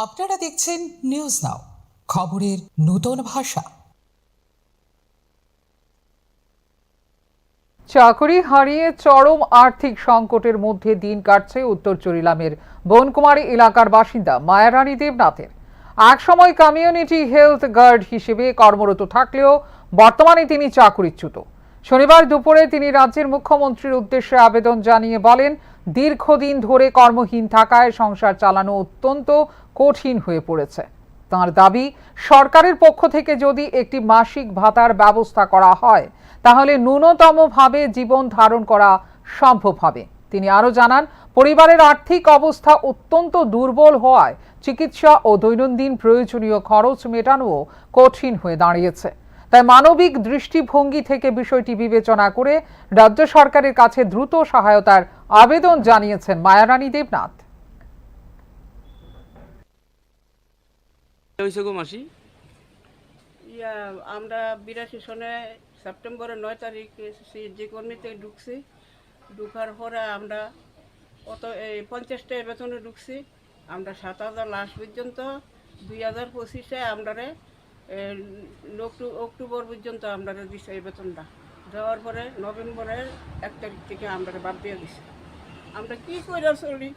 আপনারা দেখছেন news now, খবরের নতুন ভাষা। চাকরি হারিয়ে চরম আর্থিক সংকটের মধ্যে দিন কাটছে উত্তর চরিলামের বনকুমারী এলাকার বাসিন্দা মায়ারানী দেবনাথের। একসময় কমিউনিটি হেলথ গার্ড হিসেবে কর্মরত থাকলেও বর্তমানে তিনি চাকরিচ্যুত। শনিবার দুপুরে তিনি রাজ্যের মুখ্যমন্ত্রীর উদ্দেশ্যে আবেদন জানিয়ে বলেন, দীর্ঘদিন ধরে কর্মহীন থাকায় সংসার চালানো অত্যন্ত কঠিন হয়ে পড়েছে। তাঁর দাবি, সরকারের পক্ষ থেকে যদি একটি মাসিক ভাতার ব্যবস্থা করা হয় তাহলে ন্যূনতমভাবে জীবন ধারণ করা সম্ভব হবে। তিনি আরও জানান, পরিবারের আর্থিক অবস্থা অত্যন্ত দুর্বল হওয়ায় চিকিৎসা ও দৈনন্দিন প্রয়োজনীয় খরচ মেটানোও কঠিন হয়ে দাঁড়িয়েছে। তাই মানবিক দৃষ্টিভঙ্গি থেকে বিষয়টি বিবেচনা করে রাজ্য সরকারের কাছে দ্রুত সহায়তার আবেদন জানিয়েছেন মায়ারানী দেবনাথ। মাসি আমরা 82 সনে সেপ্টেম্বরের 9 তারিখ যে কর্মীতে ঢুকছি। ঢুকার পরে আমরা এই 50টা বেতনে ঢুকছি। আমরা 7,000 লাস্ট পর্যন্ত 2025-এ আমরা অক্টোবর পর্যন্ত আমরা দিচ্ছি এই বেতনটা। দেওয়ার পরে নভেম্বরের 1 তারিখ থেকে আমরা বাদ দিয়ে দিচ্ছি। আমরা কী করে চলি?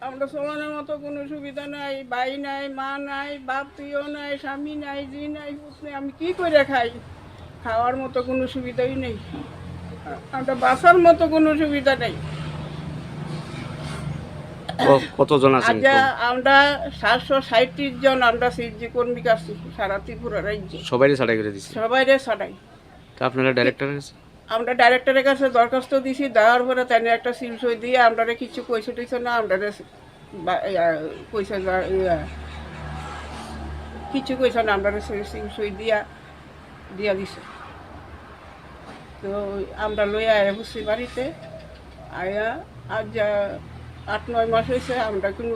আমরা চলানোর মতো কোনো সুবিধা নাই, ভাই নাই, মা নাই, বাপ তুইও নাই, স্বামী নাই, জি নাই, পুত নেই। আমি কী করে খাই? খাওয়ার মতো কোনো সুবিধাই নেই। আমরা বাঁচার মতো কোনো সুবিধা নেই। কতজন আছেন? আমরা 737 জন আমরা সিজি কর্মী আছি সারা ত্রিপুরা রাজ্যে। সবাইরে ছাড়াই করে দিছি। সবাইরে ছাড়াই। তা আপনারা ডাইরেক্টরের কাছে? আমরা ডাইরেক্টরের কাছে দরখাস্ত দিছি। দেওয়ার পরে তাই একটা সিল সই দিয়ে আমরা কিছু পয়সা টইছে না, আমরা পয়সা কিছু পয়সা না, আমরা সিল সই দিয়া দিছে। তো আমরা লইয়া আয়া বসছি বাড়িতে। আয়া আজ 8-9 মাস হয়েছে আমরা কোনো